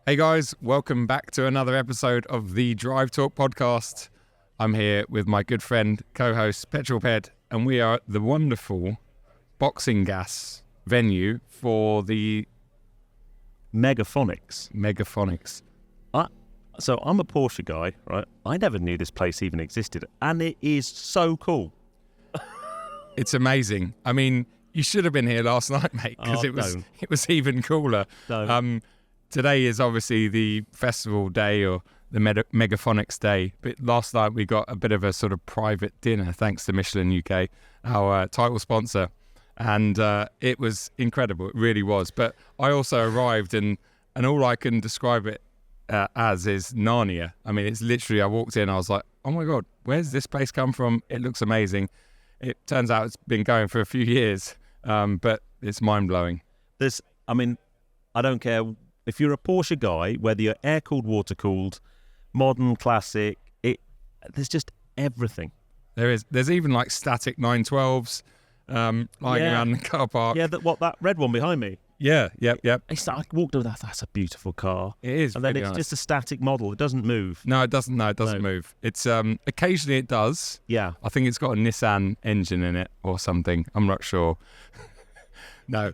Hey guys, welcome back to another episode of the Drive Talk podcast. I'm here with my good friend, co-host Petrol Ped, and we are at the wonderful boxing gas venue for the Megaphonics. So I'm a Porsche guy, right? I never knew this place even existed, and it is so cool. It's amazing. I mean, you should have been here last night, mate, because it was even cooler. Today is obviously the festival day or the Megaphonics day, but last night we got a bit of a sort of private dinner thanks to Michelin UK, our title sponsor, and it was incredible. It really was. But I also arrived and all I can describe it as is Narnia. I mean, it's literally, I walked in, I was like, oh my God, where's this place come from? It looks amazing. It turns out it's been going for a few years, but it's mind-blowing. I don't care. If you're a Porsche guy, whether you're air-cooled, water-cooled, modern, classic, there's just everything. There's even like static 912s lying around the car park. Yeah, that red one behind me. Yeah. I walked over that. That's a beautiful car. It is. And then it's just a static model. It doesn't move. No, it doesn't. No, it doesn't move. It's occasionally it does. Yeah. I think it's got a Nissan engine in it or something. I'm not sure. No.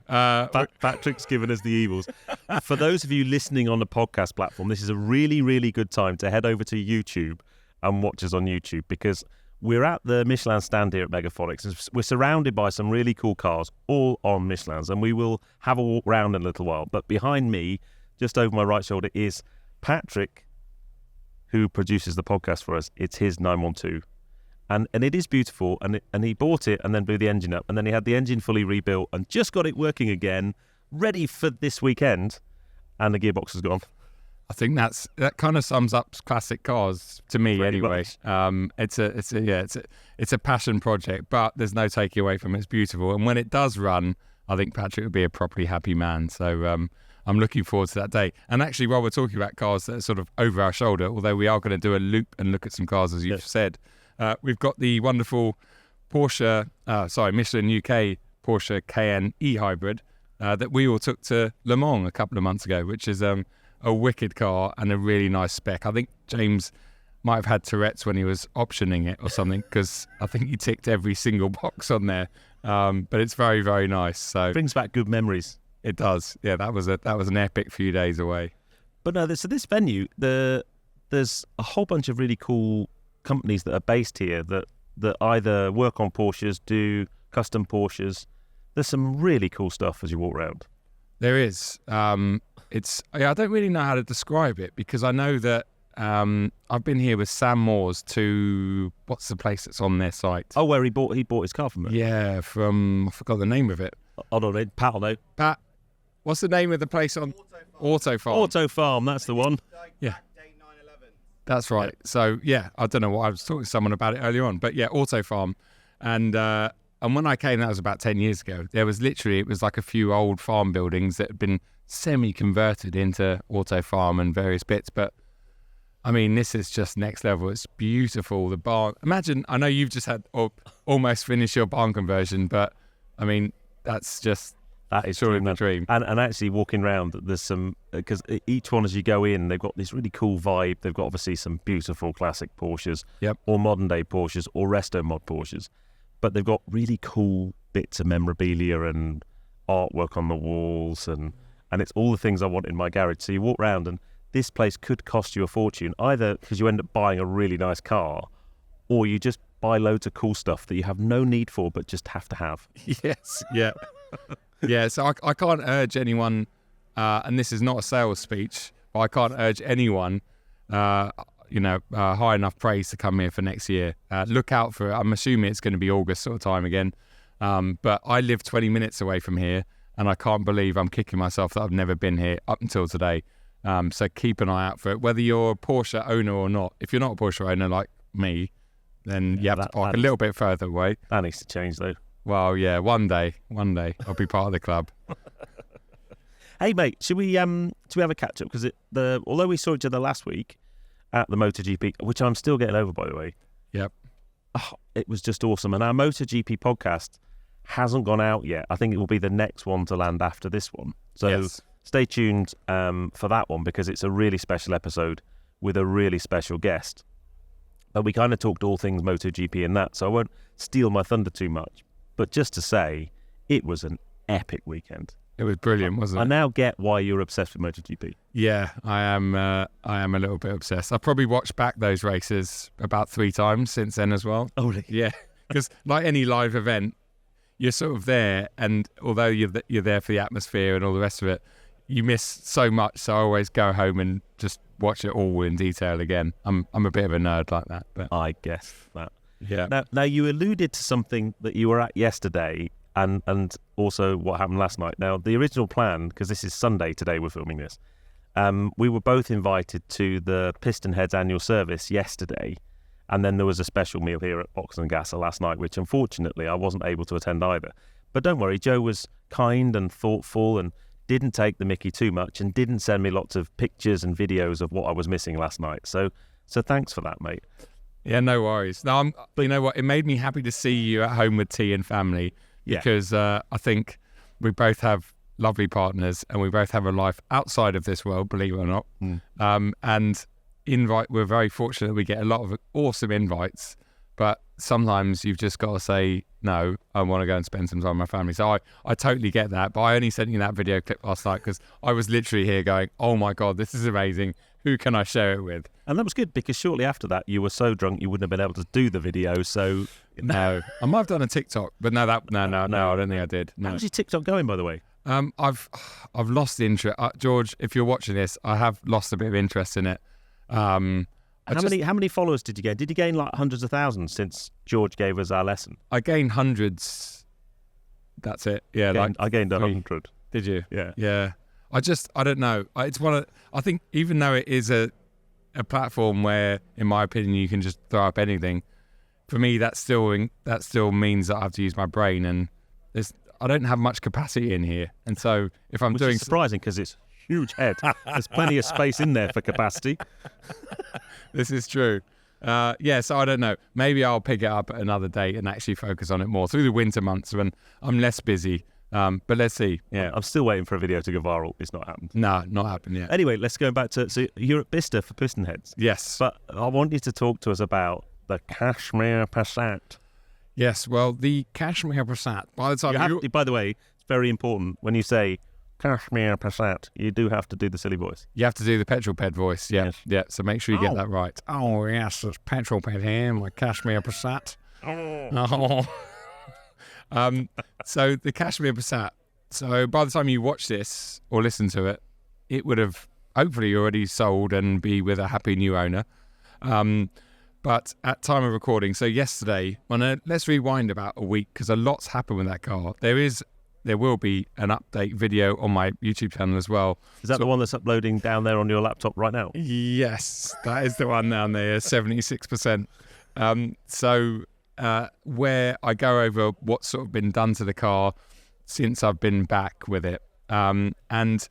Patrick's given us the evils. For those of you listening on the podcast platform, this is a really, really good time to head over to YouTube and watch us on YouTube, because we're at the Michelin stand here at Megaphonics, and we're surrounded by some really cool cars, all on Michelins, and we will have a walk round in a little while. But behind me, just over my right shoulder, is Patrick, who produces the podcast for us. It's his 912. And it is beautiful, and he bought it and then blew the engine up, and then he had the engine fully rebuilt and just got it working again, ready for this weekend, and the gearbox is gone. I think that kind of sums up classic cars to me. Pretty anyway. It's a passion project, but there's no taking away from it. It's beautiful, and when it does run, I think Patrick would be a properly happy man. So I'm looking forward to that day. And actually, while we're talking about cars that are sort of over our shoulder, although we are going to do a loop and look at some cars, as you've said. We've got the wonderful Michelin UK Porsche Cayenne e-hybrid that we all took to Le Mans a couple of months ago, which is a wicked car and a really nice spec. I think James might have had Tourette's when he was optioning it or something, because I think he ticked every single box on there. But it's very, very nice. So it brings back good memories. It does. Yeah, that was an epic few days away. But no, so this venue, there's a whole bunch of really cool companies that are based here that either work on Porsches, do custom Porsches. There's some really cool stuff as you walk around. There is. I don't really know how to describe it, because I know that I've been here with Sam Moores to, what's the place that's on their site? Oh, where he bought his car from it. Yeah, I forgot the name of it. Hold on, Pat will know. Pat, what's the name of the place on? Auto Farm. Auto Farm, that's the one. Yeah. That's right. Yeah. So, yeah, I don't know what, I was talking to someone about it earlier on, but yeah, Auto Farm. And when I came, that was about 10 years ago. It was like a few old farm buildings that had been semi-converted into Auto Farm and various bits. But, I mean, this is just next level. It's beautiful. The barn. Imagine, I know you've just had almost finished your barn conversion, but, I mean, that is truly the dream. And actually walking around, there's some, because each one as you go in, they've got this really cool vibe. They've got obviously some beautiful classic Porsches, or modern day Porsches, or resto mod Porsches, but they've got really cool bits of memorabilia and artwork on the walls, and it's all the things I want in my garage. So you walk around, and this place could cost you a fortune, either because you end up buying a really nice car, or you just buy loads of cool stuff that you have no need for but just have to have. Yes, yeah. Yeah, so I can't urge anyone, and this is not a sales speech, but I can't urge anyone, high enough praise to come here for next year. Look out for it. I'm assuming it's going to be August sort of time again. But I live 20 minutes away from here, and I can't believe I'm kicking myself that I've never been here up until today. So keep an eye out for it, whether you're a Porsche owner or not. If you're not a Porsche owner like me, then you have to park a little bit further away. That needs to change, though. Well, yeah, one day I'll be part of the club. Hey, mate, should we have a catch up? Because although we saw each other last week at the MotoGP, which I'm still getting over, by the way. Yep. Oh, it was just awesome. And our MotoGP podcast hasn't gone out yet. I think it will be the next one to land after this one. So stay tuned for that one, because it's a really special episode with a really special guest. But we kind of talked all things MotoGP in that, so I won't steal my thunder too much. But just to say, it was an epic weekend. It was brilliant, wasn't it? I now get why you're obsessed with MotoGP. Yeah, I am a little bit obsessed. I've probably watched back those races about 3 times since then as well. Oh, really? Yeah, because like any live event, you're sort of there, and although you're there for the atmosphere and all the rest of it, you miss so much. So I always go home and just watch it all in detail again. I'm a bit of a nerd like that. But I guess that. Yeah. Now you alluded to something that you were at yesterday, and also what happened last night. Now, the original plan, because this is Sunday today, we're filming this, we were both invited to the Piston Heads annual service yesterday, and then there was a special meal here at Box and Gasser last night, which unfortunately I wasn't able to attend either. But don't worry, Joe was kind and thoughtful and didn't take the mickey too much, and didn't send me lots of pictures and videos of what I was missing last night. So thanks for that, mate. Yeah, no worries. No, but you know what? It made me happy to see you at home with tea and family. Because I think we both have lovely partners, and we both have a life outside of this world, believe it or not. And we're very fortunate we get a lot of awesome invites, but sometimes you've just got to say, no, I want to go and spend some time with my family. So I totally get that, but I only sent you that video clip last night because I was literally here going, oh my God, this is amazing. Who can I share it with? And that was good, because shortly after that, you were so drunk you wouldn't have been able to do the video. So no, I might have done a TikTok, but no, I don't think I did. No. How's your TikTok going, by the way? I've lost the interest. George, if you're watching this, I have lost a bit of interest in it. How many followers did you gain? Did you gain like hundreds of thousands since George gave us our lesson? I gained hundreds. That's it. Yeah, I gained 100. Did you? Yeah. Yeah. I don't know. I think even though it is a platform where, in my opinion, you can just throw up anything, for me that still means that I have to use my brain, and I don't have much capacity in here. And so if I'm doing, is surprising, because it's huge head. There's plenty of space in there for capacity. This is true. So I don't know. Maybe I'll pick it up at another date and actually focus on it more through the winter months when I'm less busy. But let's see. Yeah, I'm still waiting for a video to go viral. It's not happened. No, not happened yet. Anyway, let's go back to, so you're at Bicester for Piston Heads. Yes. But I want you to talk to us about the Cashmere Pat. Yes, well, the Cashmere Pat, by the time by the way, it's very important when you say Cashmere Pat, you do have to do the silly voice. You have to do the petrol ped voice, yeah. Yes. Yeah, so make sure you get that right. Oh, yes, it's petrol ped here, my Cashmere Pat. Oh. So the Cashmere Pat, so by the time you watch this or listen to it, it would have hopefully already sold and be with a happy new owner. But at time of recording, so yesterday, let's rewind about a week, because a lot's happened with that car. There will be an update video on my YouTube channel as well. Is that the one that's uploading down there on your laptop right now? Yes, that is the one down there, 76%. Where I go over what's sort of been done to the car since I've been back with it. And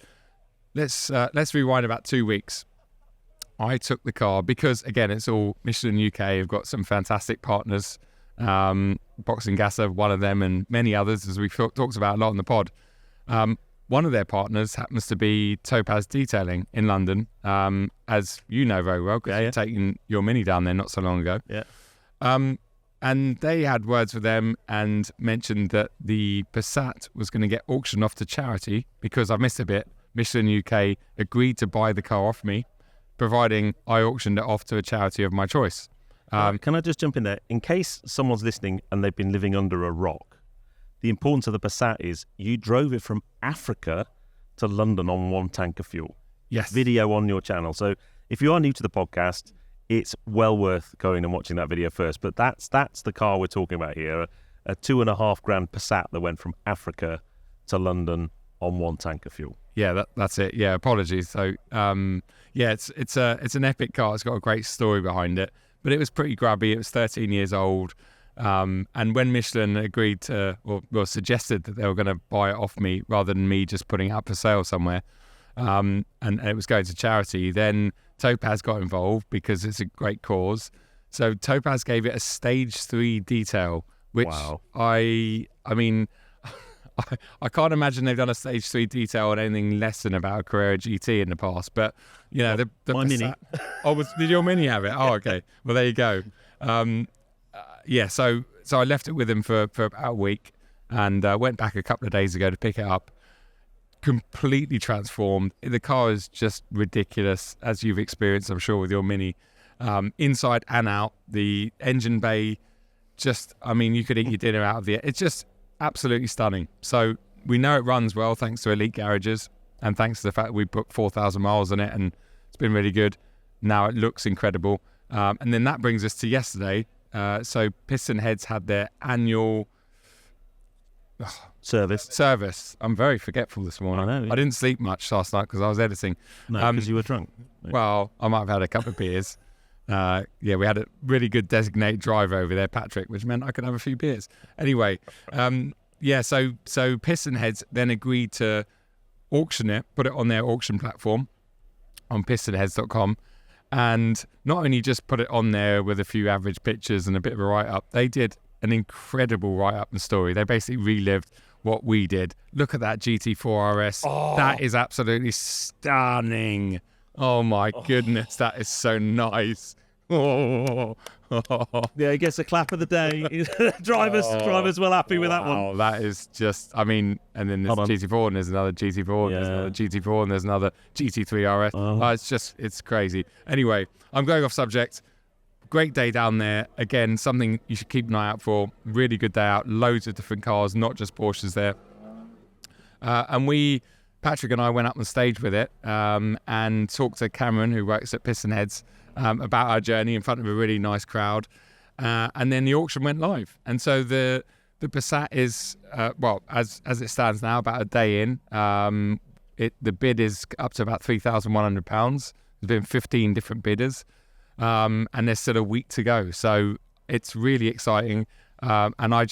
let's rewind about 2 weeks. I took the car because, again, it's all Michelin UK. I've got some fantastic partners. Box and Gasser, one of them, and many others, as we've talked about a lot on the pod. One of their partners happens to be Topaz Detailing in London, as you know very well, because you've taken your Mini down there not so long ago. Yeah. And they had words with them and mentioned that the Passat was going to get auctioned off to charity, because I missed a bit. Michelin UK agreed to buy the car off me, providing I auctioned it off to a charity of my choice. Can I just jump in there? In case someone's listening and they've been living under a rock, the importance of the Passat is you drove it from Africa to London on 1 tank of fuel. Yes. Video on your channel. So if you are new to the podcast, it's well worth going and watching that video first. But that's the car we're talking about here, a $2,500 Passat that went from Africa to London on 1 tank of fuel. Yeah, that's it. Yeah, apologies. So, it's an epic car. It's got a great story behind it, but it was pretty grubby. It was 13 years old. And when Michelin agreed to, or suggested that they were going to buy it off me rather than me just putting it up for sale somewhere, and it was going to charity, then Topaz got involved because it's a great cause. So Topaz gave it a stage 3 detail, which wow. I mean, I can't imagine they've done a stage 3 detail on anything less than about a Carrera GT in the past. But you know, the my Mini. Did your Mini have it? Oh, okay. Well, there you go. Yeah. So I left it with him for about a week, and went back a couple of days ago to pick it up. Completely transformed. The car is just ridiculous, as you've experienced, I'm sure, with your Mini. Inside and out, the engine bay, you could eat your dinner out of it. It's just absolutely stunning. So we know it runs well thanks to Elite Garages, and thanks to the fact we put 4,000 miles on it, and it's been really good. Now it looks incredible. And then that brings us to yesterday. So Piston Heads had their annual service. I'm very forgetful this morning. I know. Yeah. I didn't sleep much last night because I was editing. No, because you were drunk. Well, I might have had a couple of beers. We had a really good designated driver over there, Patrick, which meant I could have a few beers. Anyway, so Piston Heads then agreed to auction it, put it on their auction platform on pistonheads.com, and not only just put it on there with a few average pictures and a bit of a write-up, they did an incredible write-up and story. They basically relived what we did. Look at that GT4 RS. Oh. That is absolutely stunning. Oh my goodness, that is so nice. Oh. Yeah, he gets a clap of the day. Drivers well happy with that one. Oh, that is just, and then there's GT4 and there's another GT4 and there's another GT4 and there's another GT3 RS. Oh. It's crazy. Anyway, I'm going off subject. Great day down there. Again, something you should keep an eye out for. Really good day out. Loads of different cars, not just Porsches there. And Patrick and I went up on stage with it and talked to Cameron, who works at Piston Heads, about our journey in front of a really nice crowd. And then the auction went live. And so the Passat is, as it stands now, about a day in. The bid is up to about £3,100. There's been 15 different bidders. And there's still a week to go. So it's really exciting. And I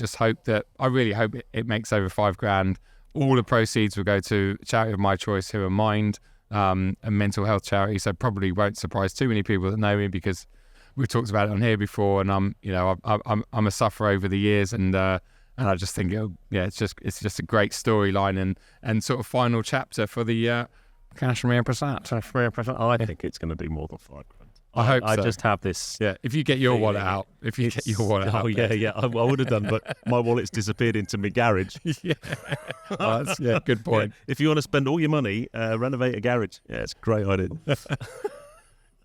really hope it makes over £5,000. All the proceeds will go to a charity of my choice, who are Mind, a mental health charity. So probably won't surprise too many people that know me, because we've talked about it on here before. And I'm a sufferer over the years, and I just think it's just a great storyline and sort of final chapter for the Cashmere Pat. I think it's going to do more than £5,000. I hope so. I just have this. Yeah, if you get your wallet out. Oh, yeah. I would have done, but my wallet's disappeared into my garage. Yeah. Good point. Yeah. If you want to spend all your money, renovate a garage. Yeah, it's a great idea.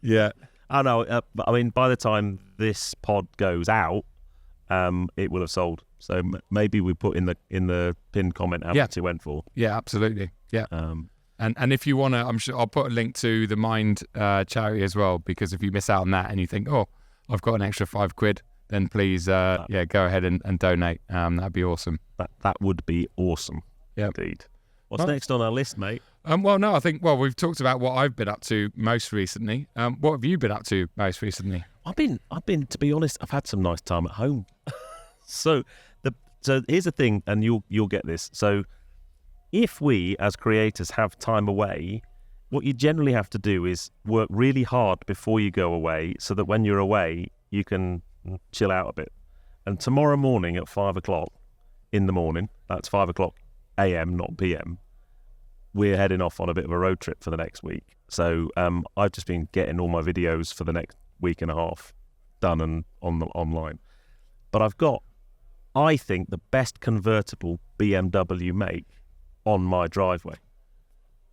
Yeah. I know. By the time this pod goes out, it will have sold. So maybe we put in the pinned comment how much it went for. Yeah, absolutely. Yeah. And if you want to, I'm sure I'll put a link to the Mind charity as well, because if you miss out on that and you think, I've got an extra £5, then please, go ahead and donate. That'd be awesome. That would be awesome. Yeah, indeed. What's next on our list, mate? We've talked about what I've been up to most recently. What have you been up to most recently? I've been, to be honest, I've had some nice time at home. So here's the thing, and you'll get this. So if we as creators have time away, what you generally have to do is work really hard before you go away, so that when you're away, you can chill out a bit. And tomorrow morning at 5 o'clock in the morning, that's 5 o'clock AM, not PM, we're heading off on a bit of a road trip for the next week. So I've just been getting all my videos for the next week and a half done and online. But I've got, I think, the best convertible BMW make on my driveway.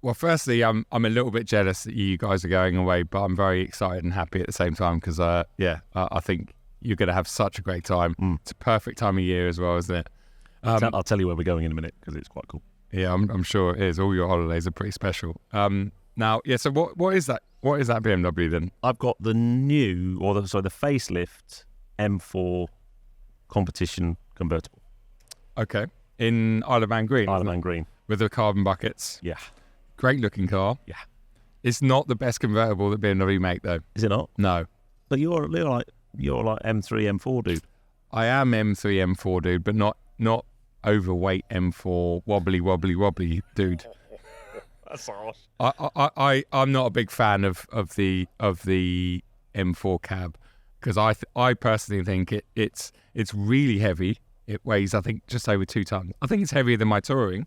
Well, firstly, I'm a little bit jealous that you guys are going away, but I'm very excited and happy at the same time, because I think you're going to have such a great time. It's a perfect time of year as well, isn't it? I'll tell you where we're going in a minute, because it's quite cool. Yeah, I'm sure it is. All your holidays are pretty special. So what is that? What is that BMW then? I've got the new, the facelift M4 competition convertible. Okay, in Isle of Man Green. Isle of Man Green. With the carbon buckets. Yeah. Great looking car. Yeah. It's not the best convertible that BMW make, though. Is it not? No. But you're like M3, M4 dude. I am M3, M4 dude, but not overweight M4 wobbly dude. That's harsh. I'm not a big fan of the M4 cab, because I personally think it's really heavy. it weighs, I think, just over 2 tons. I think it's heavier than my Touring.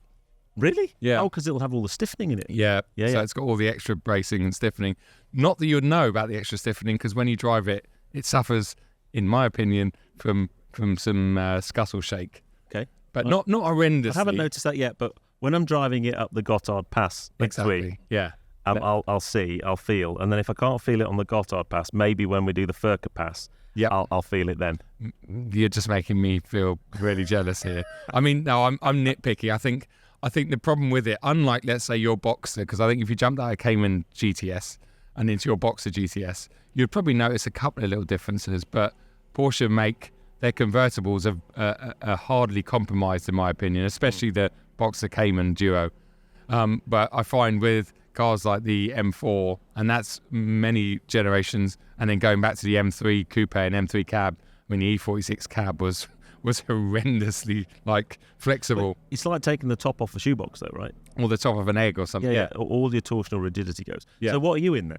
Really? Yeah. Oh, because it'll have all the stiffening in it. Yeah. So it's got all the extra bracing and stiffening. Not that you'd know about the extra stiffening, because when you drive it, it suffers, in my opinion, from some scuttle shake. Okay. But not horrendously. I haven't noticed that yet, but when I'm driving it up the Gotthard Pass next week, I'll feel, and then if I can't feel it on the Gotthard Pass, maybe when we do the Furka Pass, I'll feel it then. You're just making me feel really jealous here. I mean, no, I'm nitpicky. I think the problem with it, unlike, let's say, your Boxster, because I think if you jumped out of Cayman GTS and into your Boxster GTS, you'd probably notice a couple of little differences, but Porsche make their convertibles are hardly compromised, in my opinion, especially the Boxster Cayman duo. But I find with cars like the M4, and that's many generations, and then going back to the M3 Coupe and M3 Cab, when the E46 Cab was horrendously flexible. It's like taking the top off a shoebox, though, right? Or the top of an egg or something. Yeah. All the torsional rigidity goes. Yeah. So what are you in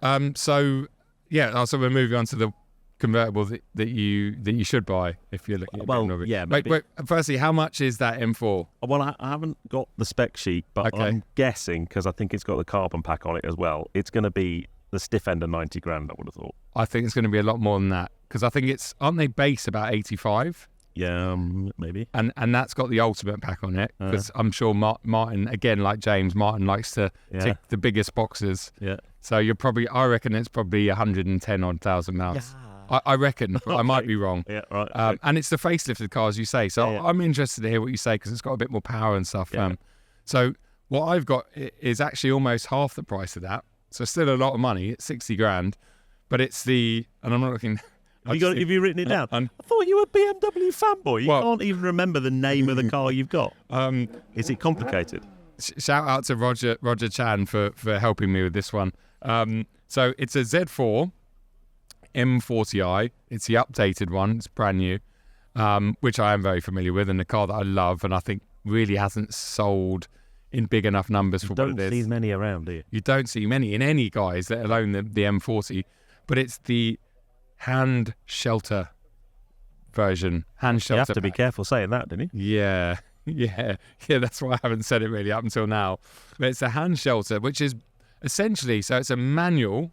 then? So we're moving on to the convertible that you should buy if you're looking at Wait, firstly, how much is that M4? Well, I haven't got the spec sheet, but I'm guessing, because I think it's got the carbon pack on it as well, it's going to be the stiff end of 90 grand, I would have thought. I think it's going to be a lot more than that, because I think aren't they base about 85? Yeah, maybe. And that's got the ultimate pack on it, because I'm sure Martin, again, like James, Martin likes to tick the biggest boxes. Yeah. So I reckon it's probably 110 odd thousand pounds. Yeah. I reckon, but I might be wrong. Yeah, right. And it's the facelifted car, as you say. So I'm interested to hear what you say, because it's got a bit more power and stuff. Yeah. So what I've got is actually almost half the price of that. So still a lot of money. It's 60 grand, but it's and I'm not looking. Have you written it down? I thought you were a BMW fanboy. You can't even remember the name of the car you've got. Is it complicated? Shout out to Roger Chan for helping me with this one. So it's a Z4 M40i. It's the updated one. It's brand new, which I am very familiar with, and a car that I love, and I think really hasn't sold in big enough numbers for what it is. You don't see many around, do you? You don't see many in any guys, let alone the M40. But it's the hand shelter version. Hand shelter. You have to be careful saying that, don't you? Yeah. That's why I haven't said it really up until now. But it's a hand shelter, which is essentially, so it's a manual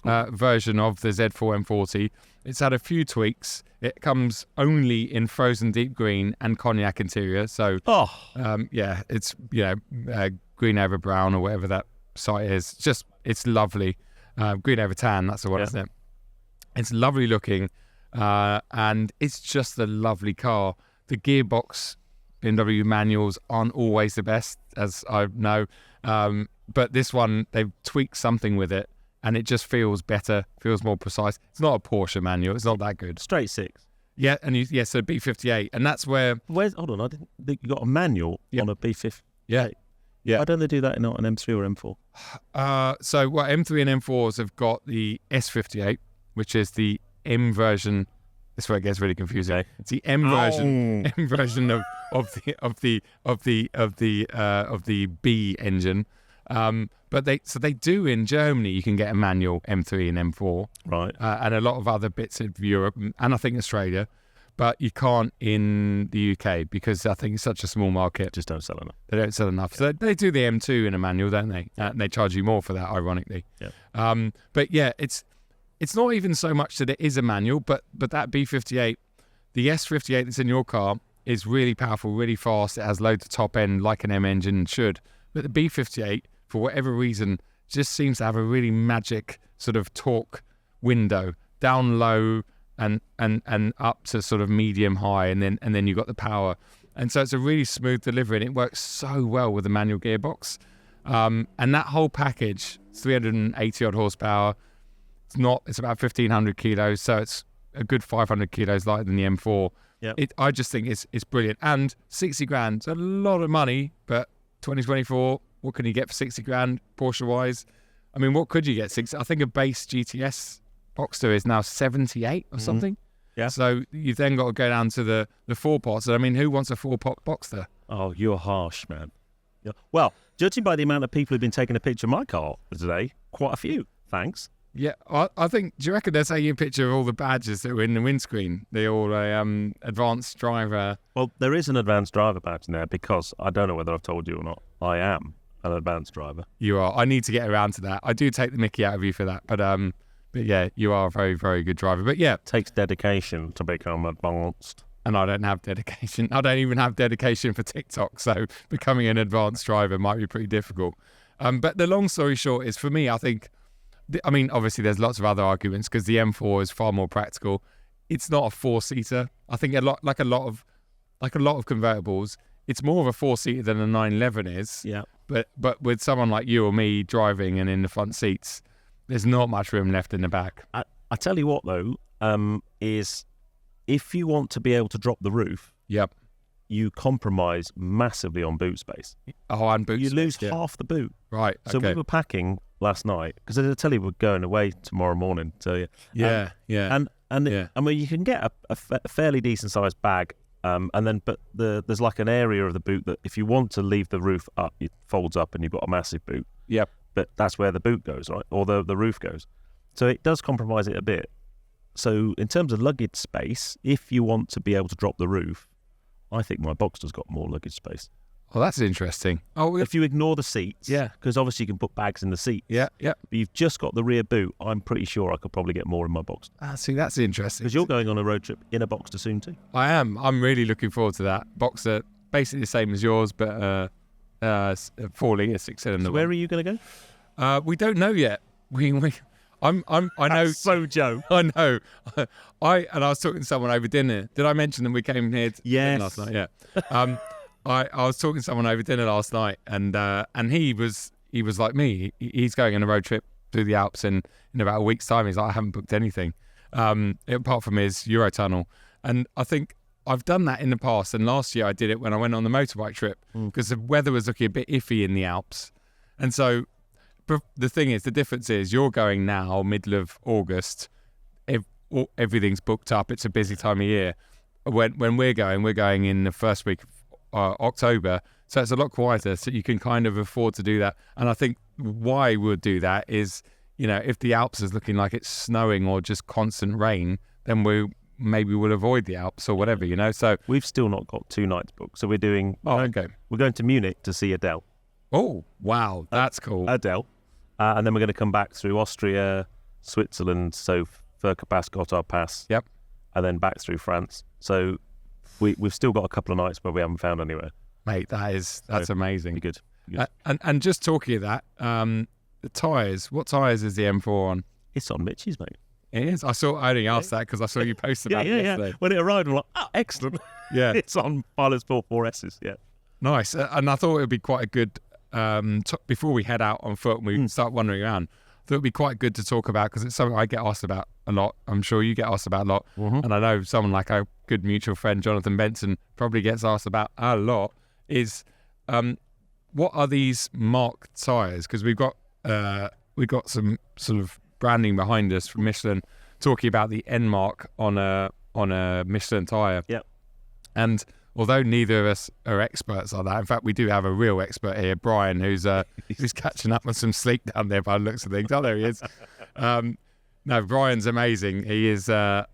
version of the Z4 M40. It's had a few tweaks. It comes only in frozen deep green and cognac interior. So, it's green over brown or whatever that site is. It's lovely. Green over tan, that's the one, isn't it? It's lovely looking, and it's just a lovely car. The gearbox BMW manuals aren't always the best, as I know, but this one, they've tweaked something with it, and it just feels better, feels more precise. It's not a Porsche manual. It's not that good. Straight six. Yeah, and so B58, and that's where. Hold on, I didn't think you got a manual on a B50. Yeah. Why don't they do that in an M3 or M4? So M3 and M4s have got the S58, which is the M version. This is where it gets really confusing. Okay. It's the M version of the B engine. But they do in Germany. You can get a manual M3 and M4, right? And a lot of other bits of Europe, and I think Australia, but you can't in the UK because I think it's such a small market. Just don't sell enough. They don't sell enough. So they do the M2 in a manual, don't they? And they charge you more for that, ironically. Yeah. But yeah, it's not even so much that it is a manual, but that B58, the S58 that's in your car is really powerful, really fast. It has loads of top end like an M engine should. But the B58, for whatever reason, just seems to have a really magic sort of torque window, down low and up to sort of medium high, and then you've got the power. And so it's a really smooth delivery, and it works so well with the manual gearbox. And that whole package, 380 odd horsepower. It's about 1,500 kilos, so it's a good 500 kilos lighter than the M4. Yep. I just think it's brilliant. And 60 grand, it's a lot of money, but 2024, what can you get for 60 grand Porsche-wise? I mean, what could you get? I think a base GTS Boxster is now 78 or something. Yeah. So you've then got to go down to the 4-pots. And I mean, who wants a 4-pot Boxster? Oh, you're harsh, man. Yeah. Well, judging by the amount of people who've been taking a picture of my car today, quite a few. Thanks. Yeah, I think. Do you reckon they're taking a picture of all the badges that were in the windscreen? They're all advanced driver. Well, there is an advanced driver badge in there because I don't know whether I've told you or not. I am an advanced driver. You are. I need to get around to that. I do take the mickey out of you for that, but yeah, you are a very, very good driver. But yeah, it takes dedication to become advanced. And I don't have dedication. I don't even have dedication for TikTok. So becoming an advanced driver might be pretty difficult. But the long story short is, for me, I think. I mean, obviously, there's lots of other arguments because the M4 is far more practical. It's not a four-seater. I think a lot of convertibles, it's more of a four-seater than a 911 is. Yeah. But with someone like you or me driving and in the front seats, there's not much room left in the back. I tell you what, though, is if you want to be able to drop the roof, yep, you compromise massively on boot space. Oh, and boot you space, lose yeah. half the boot. Right. So we were packing last night because I tell you we're going away tomorrow morning. So yeah. I mean, you can get a fairly decent sized bag, but there's like an area of the boot that if you want to leave the roof up, it folds up and you've got a massive boot. Yep. But that's where the boot goes, right, or the roof goes. So it does compromise it a bit. So in terms of luggage space, if you want to be able to drop the roof, I think my Boxster's got more luggage space. Oh, that's interesting. Oh, if you ignore the seats, yeah, because obviously you can put bags in the seats. Yeah. But you've just got the rear boot. I'm pretty sure I could probably get more in my Boxster. See, that's interesting. Because you're going on a road trip in a Boxster soon too. I am. I'm really looking forward to that. Boxster, basically the same as yours, but 4 litre 6-cylinder. So where are you going to go? We don't know yet. I know. That's so Joe. I know. I was talking to someone over dinner. Did I mention that we came here last night? Yeah. I was talking to someone over dinner last night, and he was like me. He's going on a road trip through the Alps, and in about a week's time, he's like, I haven't booked anything, apart from his Eurotunnel. And I think I've done that in the past, and last year I did it when I went on the motorbike trip because the weather was looking a bit iffy in the Alps, and so. The thing is, the difference is you're going now, middle of August, everything's booked up. It's a busy time of year. When we're going in the first week of October, so it's a lot quieter, so you can kind of afford to do that. And I think why we'll do that is, if the Alps is looking like it's snowing or just constant rain, then maybe we'll avoid the Alps or whatever, So we've still not got 2 nights booked. So we're doing... okay. We're going to Munich to see Adele. Oh, wow. That's cool. Adele. And then we're going to come back through Austria, Switzerland, so Furka Gotthard Pass. Yep. And then back through France. So we've still got a couple of nights where we haven't found anywhere. Mate, that's amazing. Be good. And just talking of that, the tyres. What tyres is the M4 on? It's on Mitch's, mate. It is. I only asked that because I saw you post about it yesterday. Yeah. When it arrived, I'm like, oh, excellent. Yeah. It's on Pilot Sport 4S's. Yeah. Nice. And I thought it would be quite a good. Before we head out on foot and we start wandering around, I thought it would be quite good to talk about because it's something I get asked about a lot. I'm sure you get asked about a lot. Mm-hmm. And I know someone like our good mutual friend Jonathan Benson probably gets asked about a lot is what are these Mark tyres? Because we've got some sort of branding behind us from Michelin talking about the N mark on a Michelin tyre. Yep. And although neither of us are experts on that, in fact, we do have a real expert here, Brian, who's catching up on some sleep down there by the looks of things. Oh, there he is. No, Brian's amazing. He is, I'd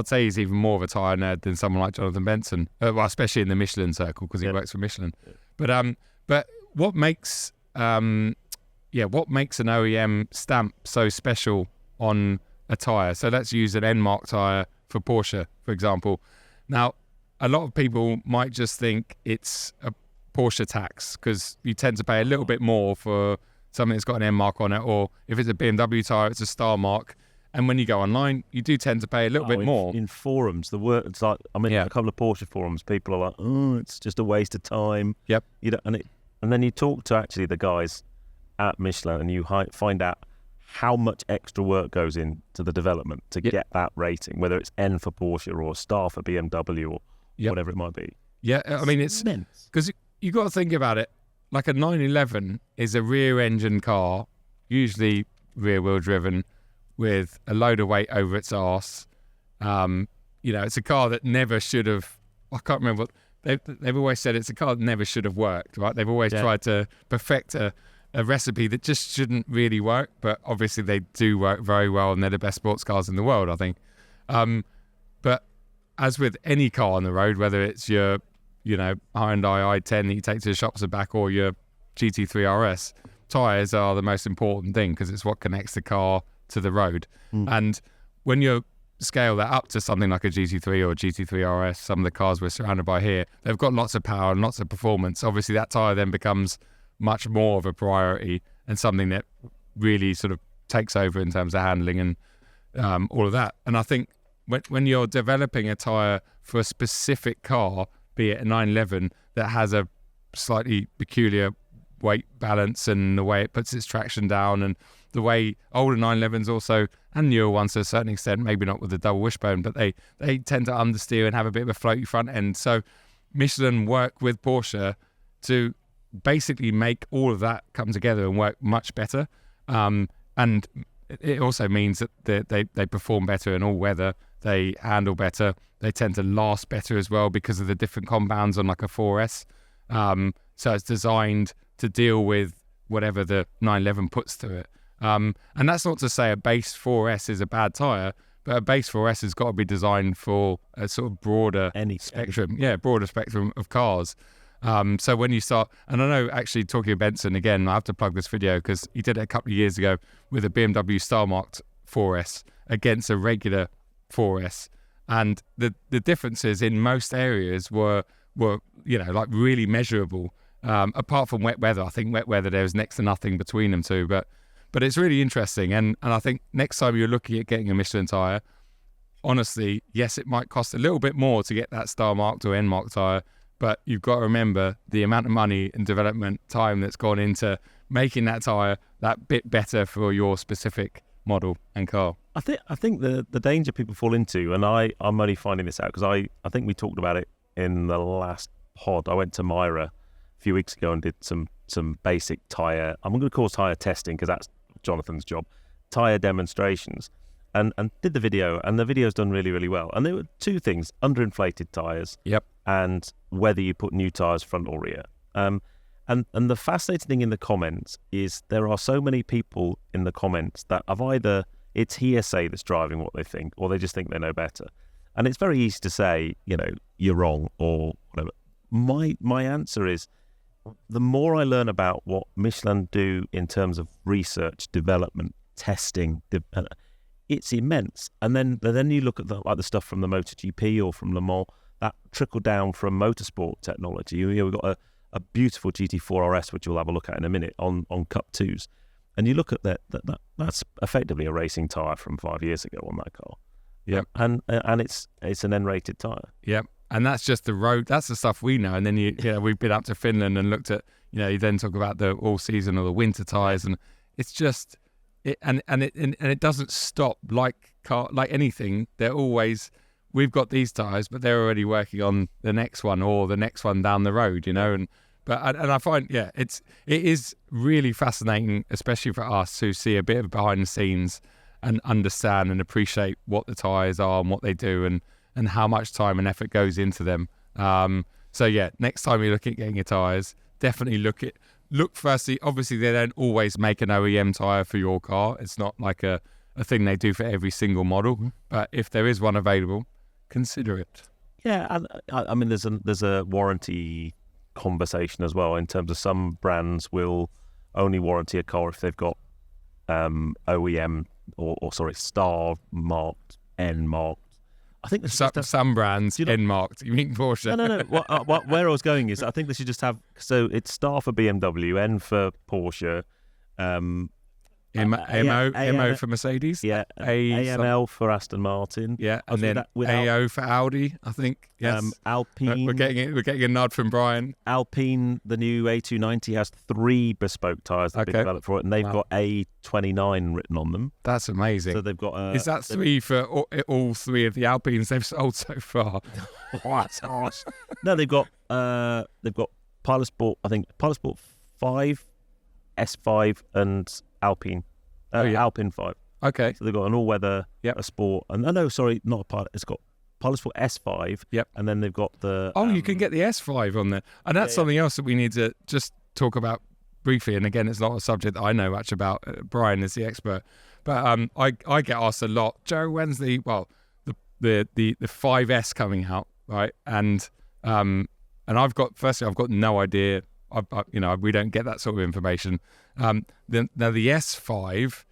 say he's even more of a tyre nerd than someone like Jonathan Benson, well, especially in the Michelin circle because he works for Michelin. Yeah. But what makes an OEM stamp so special on a tyre? So let's use an N mark tyre for Porsche, for example. Now, a lot of people might just think it's a Porsche tax because you tend to pay a little bit more for something that's got an M mark on it, or if it's a BMW tyre, it's a star mark. And when you go online, you do tend to pay a little bit more. In forums, it's like, a couple of Porsche forums, people are like, oh, it's just a waste of time. Yep. And then you talk to actually the guys at Michelin and you find out how much extra work goes into the development to get that rating, whether it's N for Porsche or a star for BMW or whatever it might be. Yeah, I mean, it's because you got to think about it. Like a 911 is a rear-engine car, usually rear-wheel driven, with a load of weight over its arse. It's a car that never should have. I can't remember what they've always said. It's a car that never should have worked. Right? They've always tried to perfect a a recipe that just shouldn't really work, but obviously they do work very well, and they're the best sports cars in the world, I think. But as with any car on the road, whether it's your, Hyundai i10 that you take to the shops and back, or your GT3 RS, tyres are the most important thing because it's what connects the car to the road. And when you scale that up to something like a GT3 or a GT3 RS, some of the cars we're surrounded by here, they've got lots of power and lots of performance. Obviously, that tyre then becomes much more of a priority and something that really sort of takes over in terms of handling and all of that. And I think when you're developing a tyre for a specific car, be it a 911 that has a slightly peculiar weight balance and the way it puts its traction down, and the way older 911s also, and newer ones to a certain extent, maybe not with the double wishbone, but they tend to understeer and have a bit of a floaty front end. So Michelin work with Porsche to basically make all of that come together and work much better. And it also means that they perform better in all weather, they handle better, they tend to last better as well because of the different compounds on like a 4S. So it's designed to deal with whatever the 911 puts to it. And that's not to say a base 4S is a bad tyre, but a base 4S has got to be designed for a sort of broader spectrum. Yeah, broader spectrum of cars. So when you start, and I know actually talking of Benson again, I have to plug this video because he did it a couple of years ago with a BMW Star-marked 4S against a regular 4S. And the differences in most areas were like really measurable. Apart from wet weather, I think wet weather there was next to nothing between them two. But it's really interesting, and I think next time you're looking at getting a Michelin tyre, honestly, yes, it might cost a little bit more to get that Star marked or N marked tyre, but you've got to remember the amount of money and development time that's gone into making that tyre that bit better for your specific model and car. I think the danger people fall into, and I'm only finding this out because I think we talked about it in the last pod. I went to Myra a few weeks ago and did some basic tyre, I'm going to call tyre testing because that's Jonathan's job, tyre demonstrations, and did the video, and the video's done really, really well. And there were two things: underinflated tyres, and whether you put new tyres front or rear. And the fascinating thing in the comments is there are so many people in the comments that have either it's hearsay that's driving what they think, or they just think they know better. And it's very easy to say, you're wrong or whatever. My answer is, the more I learn about what Michelin do in terms of research, development, testing, it's immense. And then you look at the stuff from the MotoGP or from Le Mans, that trickled down from motorsport technology. We've got a beautiful GT4 RS, which we'll have a look at in a minute, on Cup 2s. And you look at that's effectively a racing tyre from 5 years ago on that car. Yep. And it's an N-rated tyre. Yep. And that's just the road. That's the stuff we know. And then we've been up to Finland and looked at, you then talk about the all season or the winter tyres, and it's just it doesn't stop like anything. They're always, we've got these tyres, but they're already working on the next one or the next one down the road, And I find it is really fascinating, especially for us who see a bit of behind the scenes and understand and appreciate what the tyres are and what they do and how much time and effort goes into them. Next time you're looking at getting your tyres, definitely look firstly, obviously they don't always make an OEM tyre for your car. It's not like a thing they do for every single model, but if there is one available, consider it. Yeah, and I mean there's a warranty conversation as well, in terms of some brands will only warranty a car if they've got OEM or Star marked, N marked. I think some brands N marked. You mean Porsche? No. Where I was going is I think they should just have, so it's Star for BMW, N for Porsche, MO for Mercedes, AML for Aston Martin, and then AO for Audi, I think. Yes, Alpine. We're getting a nod from Brian. Alpine, the new A290 has 3 bespoke tyres that have been developed for it, and they've got A29 written on them. That's amazing. So they've got. Is that 3 for all 3 of the Alpines they've sold so far? No, they've got Pilot Sport. I think Pilot Sport 5, S5, and Alpine. Alpine 5. Okay. So they've got an all-weather, a sport. And not a Pilot. It's got Pilot Sport S5. Yep. And then they've got the... you can get the S5 on there. And that's something else that we need to just talk about briefly, and again, it's not a subject that I know much about. Brian is the expert, but I get asked a lot, Joe, when's the 5S coming out, right? And I've got no idea. We don't get that sort of information. Now the S5.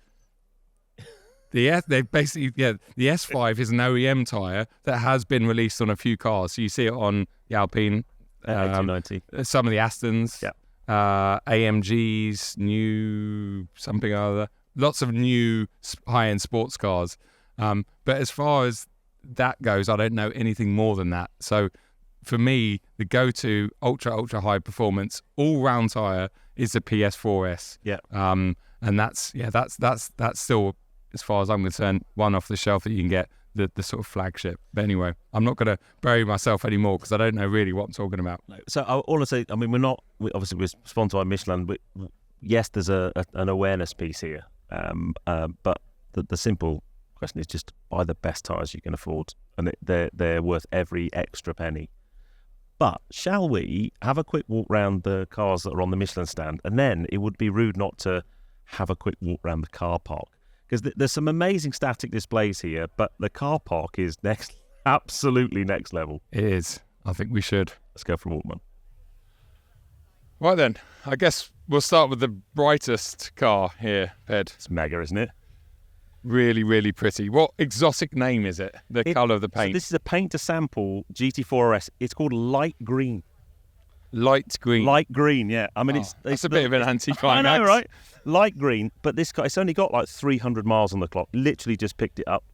The S5 is an OEM tyre that has been released on a few cars. So you see it on the Alpine, 1890. Some of the Astons, AMGs, new something or other. Lots of new high-end sports cars. But as far as that goes, I don't know anything more than that. So for me, the go-to ultra high performance all-round tyre is the PS4S. Yeah. And that's still, as far as I'm concerned, one off the shelf that you can get, the sort of flagship. But anyway, I'm not going to bury myself anymore because I don't know really what I'm talking about. So all I say, I mean, we're sponsored by Michelin. Yes, there's an awareness piece here, but the simple question is just buy the best tyres you can afford, and they're worth every extra penny. But shall we have a quick walk round the cars that are on the Michelin stand, and then it would be rude not to have a quick walk round the car park. Because there's some amazing static displays here, but the car park is absolutely next level. It is. I think we should. Let's go for a walk, man. Right then, I guess we'll start with the brightest car here, Ed. It's mega, isn't it? Really, really pretty. What exotic name is it? The colour of the paint? So this is a paint to sample GT4 RS. It's called light green. Light green. Light green, yeah. I mean, it's a bit of an anticlimax. I know, right? Light green, but this car, it's only got like 300 miles on the clock. Literally just picked it up.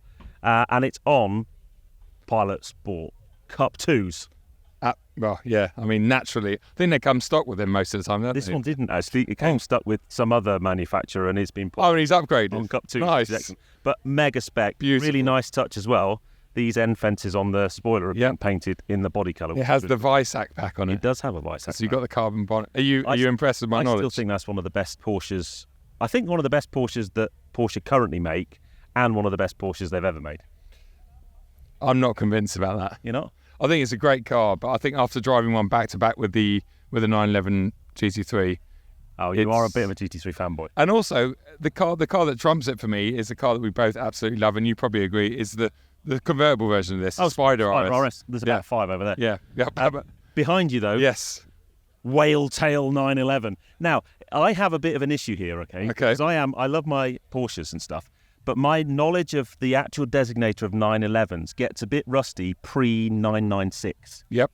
And it's on Pilot Sport Cup 2s. Well, yeah. I mean, naturally. I think they come stock with them most of the time, don't This they? one didn't, actually. It came stuck with some other manufacturer and it's been put and he's upgraded. on Cup 2s. Nice. But mega spec. Beautiful. Really nice touch as well. These end fences on the spoiler have been painted in the body colour. It has the Visac pack on it. It does have a Visac. So you've got the carbon bonnet. Are you impressed with my knowledge? I still think that's one of the best Porsches. I think one of the best Porsches that Porsche currently make, and one of the best Porsches they've ever made. I'm not convinced about that. You're not? I think it's a great car, but I think after driving one back to back with the 911 GT3. Oh, you are a bit of a GT3 fanboy. And also, the car that trumps it for me is the car that we both absolutely love, and you probably agree, is the convertible version of this. Spider RS. There's about 5 over there. Yeah. Behind you, though. Yes. Whale tail 911. Now, I have a bit of an issue here, okay? Because I love my Porsches and stuff, but my knowledge of the actual designator of 911s gets a bit rusty pre-996. Yep.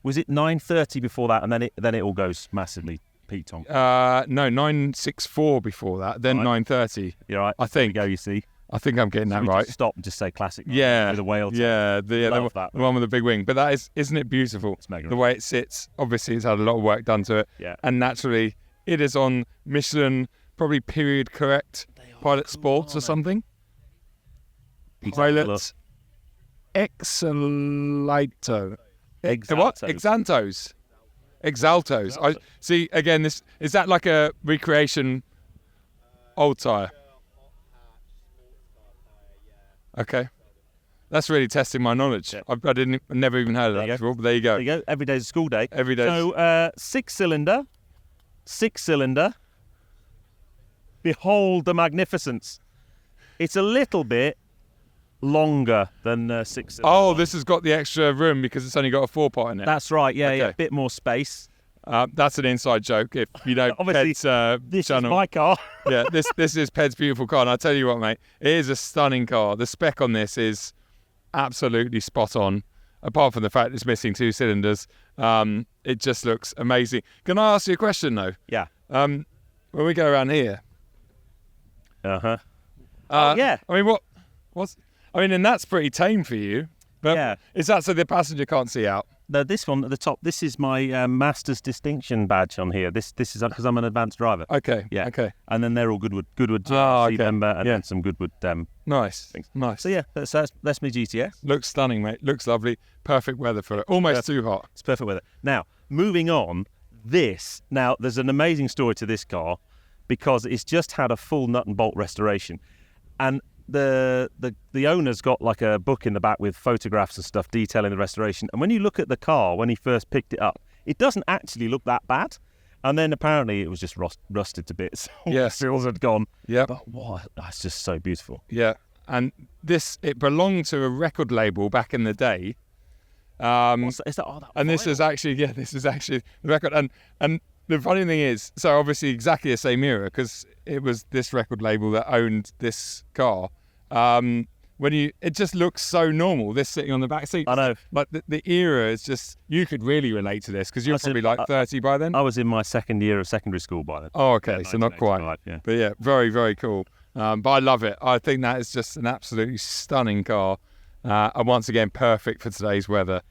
Was it 930 before that, and then it all goes massively Pete-tong? No, 964 before that, then 930. You're right. I think. There you go, you see. I think I'm getting that we right. Just stop and just say classic. Yeah. With a whale tail. Yeah, the one with the big wing. But that isn't it beautiful? It's mega. The way it sits. Obviously, it's had a lot of work done to it. Yeah. And naturally, it is on Michelin, probably period correct, Pilot Sports or something. Pilot Exalto. What? Exaltos. I see. Again, is that like a recreation old tyre? Okay, that's really testing my knowledge. Yeah. I never even heard of that before. But there you go. There you go. Every day's a school day. Every day. So 6-cylinder. Behold the magnificence. It's a little bit longer than 6-cylinder. Oh, this has got the extra room because it's only got a 4-pot in it. That's right. Yeah, a bit more space. That's an inside joke. If you know, obviously, Ped's, this channel. is my car. Yeah, this is Ped's beautiful car, and I tell you what, mate, it is a stunning car. The spec on this is absolutely spot on. Apart from the fact it's missing 2 cylinders, it just looks amazing. Can I ask you a question though? Yeah. When we go around here. Yeah. I mean, and that's pretty tame for you. But is that so the passenger can't see out? No, this one at the top. This is my master's distinction badge on here. This is because I'm an advanced driver. Okay. Yeah. Okay. And then they're all Goodwood member, and then some Goodwood nice things. Nice. So yeah, that's my GTS. Looks stunning, mate. Looks lovely. Perfect weather for it. Almost too hot. It's perfect weather. Now moving on. There's an amazing story to this car because it's just had a full nut and bolt restoration, and the owner's got like a book in the back with photographs and stuff detailing the restoration. And when you look at the car when he first picked it up, it doesn't actually look that bad. And then apparently it was just rusted to bits. All the seals had gone. Yeah. But what? That's just so beautiful. Yeah. And it belonged to a record label back in the day. Is that? And this is actually the record. And the funny thing is, so obviously exactly the same era, because it was this record label that owned this car. It just looks so normal, this sitting on the back seat. I know. Like the era is just, you could really relate to this, because you're probably like 30 by then. I was in my second year of secondary school by then. Oh, okay, so not quite. Yeah. But yeah, very, very cool. But I love it. I think that is just an absolutely stunning car. And once again, perfect for today's weather.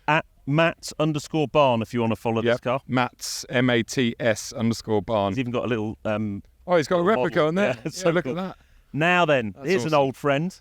At Matt_Barn, if you want to follow this car. Matt's MATS_Barn. He's even got a little... he's got a replica on there. Yeah, so look at that. Now then, here's awesome. An old friend.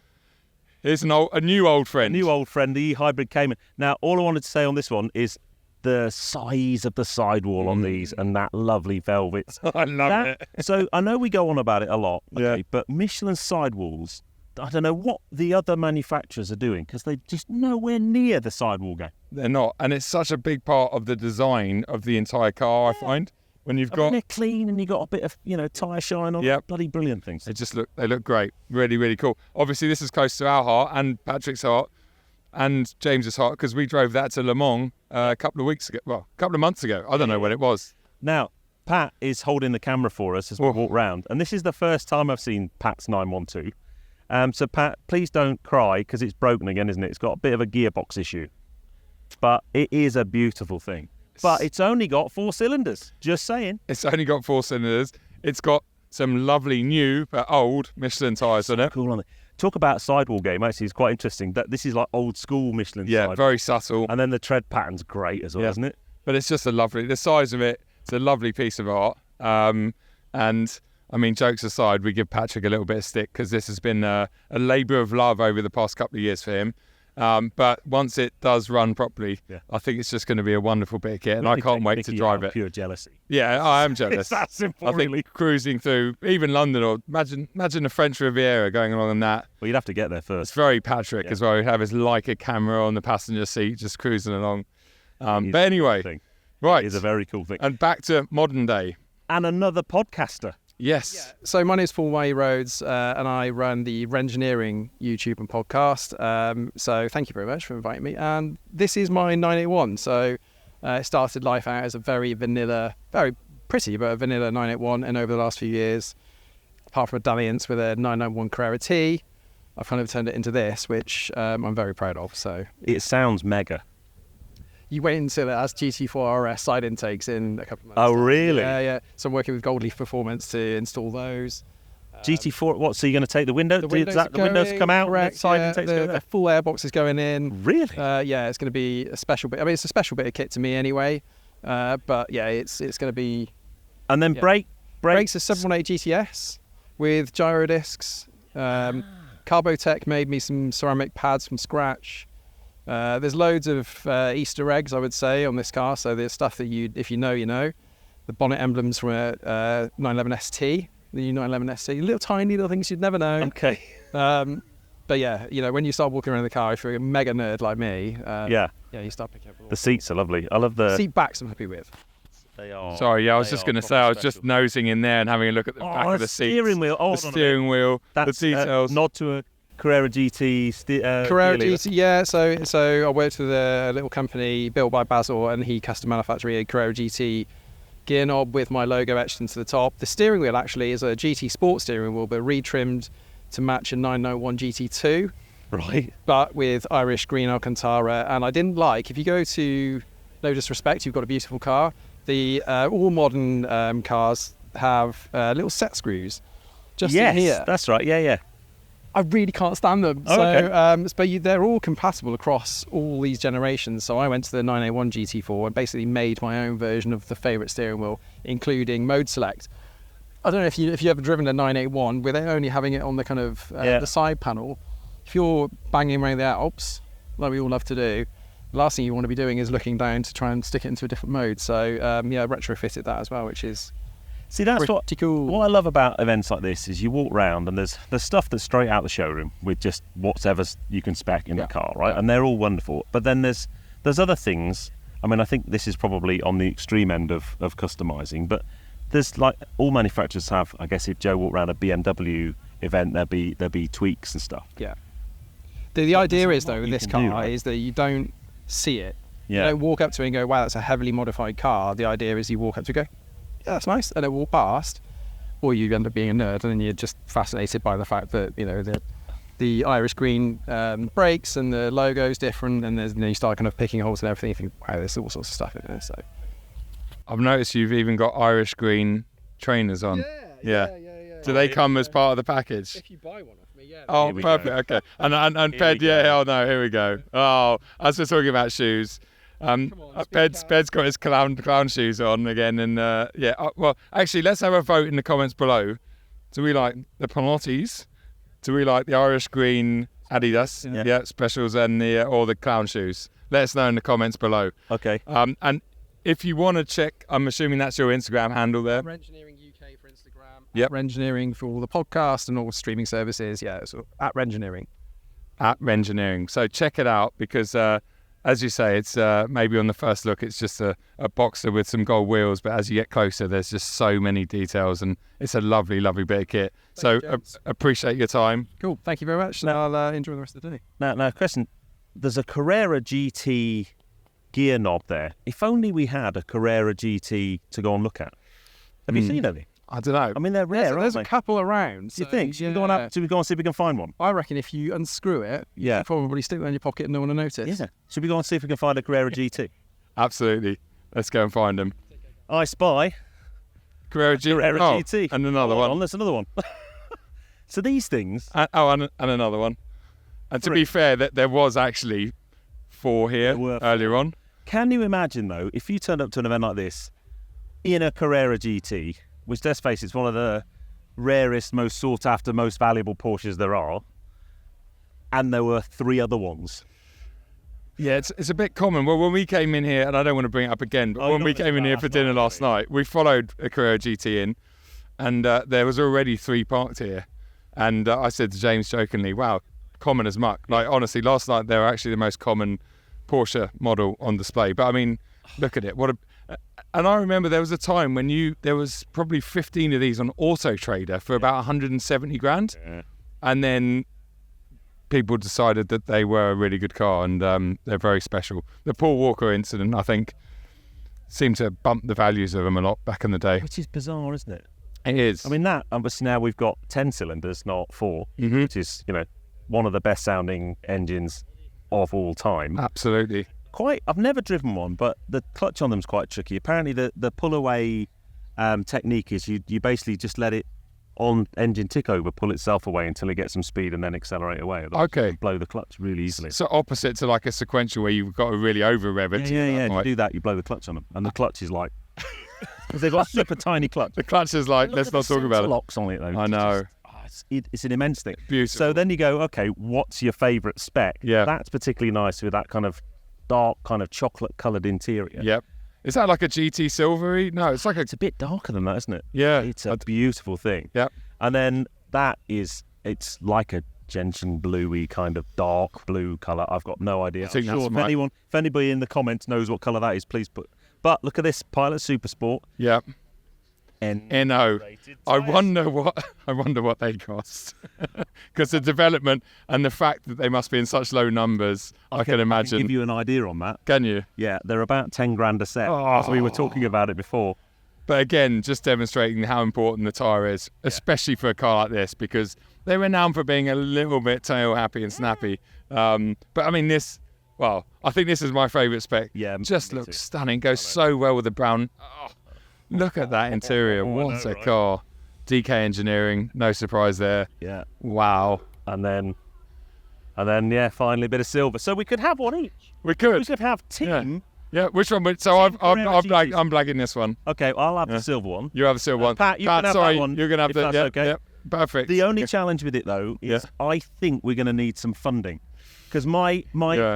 Here's a new old friend. A new old friend, the E-Hybrid Cayman. Now, all I wanted to say on this one is the size of the sidewall on these and that lovely velvet. I love it. So I know we go on about it a lot, okay, but Michelin sidewalls, I don't know what the other manufacturers are doing, because they're just nowhere near the sidewall game. They're not. And it's such a big part of the design of the entire car, I find. When you've got... they're clean and you've got a bit of, tyre shine on. Yep. Bloody brilliant things. They look great. Really, really cool. Obviously, this is close to our heart and Patrick's heart and James's heart, because we drove that to Le Mans a couple of months ago. I don't know when it was. Now, Pat is holding the camera for us as we walk round. And this is the first time I've seen Pat's 912. So, Pat, please don't cry, because it's broken again, isn't it? It's got a bit of a gearbox issue. But it is a beautiful thing. But it's only got 4 cylinders. Just saying. It's only got 4 cylinders. It's got some lovely new but old Michelin tyres on it. Cool on it. Talk about sidewall game. Actually, it's quite interesting. That this is like old school Michelin. Yeah, very subtle. And then the tread pattern's great as well, isn't it? But it's just the size of it. It's a lovely piece of art. And I mean, jokes aside, we give Patrick a little bit of stick, because this has been a labour of love over the past couple of years for him. But once it does run properly, I think it's just going to be a wonderful bit of kit, and I can't wait to drive it. Pure jealousy. Yeah, I am jealous. It's that simple, I think really. Cruising through even London, or imagine the French Riviera going along on that. Well, you'd have to get there first. It's very Patrick as well. He'd have his Leica camera on the passenger seat, just cruising along. But anyway, right. It's a very cool thing. And back to modern day. And another podcaster. Yes. Yeah. So my name is Paul Way Rhodes, and I run the Rengineering YouTube and podcast. So thank you very much for inviting me. And this is my 981. So it started life out as a very vanilla, very pretty, but a vanilla 981. And over the last few years, apart from a dalliance with a 991 Carrera T, I've kind of turned it into this, which I'm very proud of. So it sounds mega. You wait until it has GT4 RS side intakes in a couple of months. Oh, really? Yeah. So I'm working with Gold Leaf Performance to install those. GT4, what? So you're going to take the window? The windows come out? Correct. Side intakes go there? The full airbox is going in. Really? Yeah, it's going to be a special bit. I mean, it's a special bit of kit to me anyway. But yeah, it's going to be. And then brakes are 718 GTS with gyro discs. Carbotech made me some ceramic pads from scratch. There's loads of Easter eggs, I would say, on this car. So there's stuff that if you know, you know. The bonnet emblems from a 911 ST, the new 911 ST. Little tiny little things you'd never know. Okay. But yeah, when you start walking around the car, if you're a mega nerd like me, you start picking up. The seats are lovely. I love the seat backs. I'm happy with. They are. Sorry, I was just going to say, I was just nosing in there and having a look at the back of the seats. Steering wheel. The steering wheel. That's the details. Nod to a Carrera GT. Carrera GT, yeah. So I worked with a little company built by Basil, and he custom manufactured a Carrera GT gear knob with my logo etched into the top. The steering wheel actually is a GT Sport steering wheel, but retrimmed to match a 991 GT2. Right. But with Irish green Alcantara. And I didn't like, if you go to, no disrespect, you've got a beautiful car. The all modern cars have little set screws just in here. Yes, that's right. Yeah. I really can't stand them. But they're all compatible across all these generations. So I went to the 981 GT4 and basically made my own version of the favourite steering wheel, including mode select. I don't know if you ever driven a 981 without only having it on the kind of the side panel. If you're banging around the Alps, like we all love to do, the last thing you want to be doing is looking down to try and stick it into a different mode. So retrofitted that as well, which is that's pretty cool. What I love about events like this is you walk around and there's stuff that's straight out the showroom with just whatever you can spec in the car, right? And they're all wonderful. But then there's other things I mean, I think this is probably on the extreme end of customising, but there's like all manufacturers have. I guess if Joe walked around a BMW event, there'd be tweaks and stuff. Yeah. The idea is though with this car is that you don't see it. Yeah. You don't walk up to it and go, wow, that's a heavily modified car. The idea is you walk up to it and go, yeah, that's nice, and it walk past, or you end up being a nerd and then you're just fascinated by the fact that the Irish green brakes and the logo's different, and then you start kind of picking holes and everything. You think, wow, there's all sorts of stuff in there. So I've noticed you've even got Irish green trainers on. Yeah. Do they come as part of the package? If you buy one of me, yeah. Oh, perfect. Okay. And Ped, yeah. Oh no, here we go. Oh, as we're talking about shoes, Ped's got his clown shoes on again, and well, actually, let's have a vote in the comments below. Do we like the Panottis? Do we like the Irish green Adidas, specials, and or the clown shoes? Let us know in the comments below. Okay. And if you want to check, I'm assuming that's your Instagram handle there. Engineering UK for Instagram. Yep. Engineering for all the podcasts and all streaming services. Yeah, so at Engineering. At Engineering. So check it out because, as you say, it's maybe on the first look it's just a Boxer with some gold wheels, but as you get closer, there's just so many details, and it's a lovely, lovely bit of kit. So appreciate your time. Cool. Thank you very much. Now I'll enjoy the rest of the day. Now, question: there's a Carrera GT gear knob there. If only we had a Carrera GT to go and look at. Have you seen any? I don't know. I mean, they're rare. There's a couple around. Do you think? Should we go and see if we can find one? I reckon if you unscrew it, you can probably stick that in your pocket and no one will notice. Yeah. Should we go and see if we can find a Carrera GT? Absolutely. Let's go and find them. I spy Carrera GT. And another one. There's another one. So these things. And another one. And to be fair, there was actually 4 here earlier on. Can you imagine, though, if you turned up to an event like this in a Carrera GT, which, let's face it, is one of the rarest, most sought-after, most valuable Porsches there are, and there were 3 other ones? Yeah, it's a bit common. Well, when we came in here, and I don't want to bring it up again, but when we came in here for dinner last night, we followed a Carrera GT in, and there was already 3 parked here. And I said to James jokingly, wow, common as muck. Like, honestly, last night they were actually the most common Porsche model on display. But I mean, look at it. And I remember there was a time when there was probably 15 of these on Auto Trader for about 170 grand. Yeah. And then people decided that they were a really good car, and they're very special. The Paul Walker incident, I think, seemed to bump the values of them a lot back in the day. Which is bizarre, isn't it? It is. I mean, that obviously now we've got 10 cylinders, not 4, which is, one of the best sounding engines of all time. Absolutely. I've never driven one, but the clutch on them is quite tricky. Apparently the pull away technique is you basically just let it on engine tick over, pull itself away until it gets some speed and then accelerate away. Okay. Blow the clutch really easily. So opposite to like a sequential where you've got to really over rev it. Yeah. To do that, you blow the clutch on them, and the clutch is like because they've got a super tiny clutch. The clutch is like, let's not talk about it. Locks on it though. I know. It's an immense thing. Beautiful. So then you go, okay, what's your favourite spec? Yeah. That's particularly nice with that kind of dark, kind of chocolate-coloured interior. Yep. Is that like a GT Silvery? No, it's like it's a bit darker than that, isn't it? Yeah. It's a beautiful thing. Yep. And then it's like a gentian bluey kind of dark blue colour. I've got no idea. I think that's if anybody in the comments knows what colour that is, please put. But look at this Pilot Super Sport. Yep. NO. I wonder what they cost, because the development and the fact that they must be in such low numbers, I can imagine. I can give you an idea on that. Can you? Yeah, they're about 10 grand a set. So we were talking about it before. But again, just demonstrating how important the tyre is, especially for a car like this, because they're renowned for being a little bit tail happy and snappy. But I mean, I think this is my favourite spec. Yeah, just looks stunning. Goes so well with the brown. Look at that interior. What a car. DK Engineering, no surprise there. Yeah. Wow. And then finally a bit of silver. So we could have one each. We could. We could have team. Yeah. Which one? So I'm blagging this one. Okay, I'll have the silver one. You have the silver one. Pat, you can have that one. You're going to have the. Okay. Yeah, perfect. The only challenge with it though is I think we're going to need some funding. Because my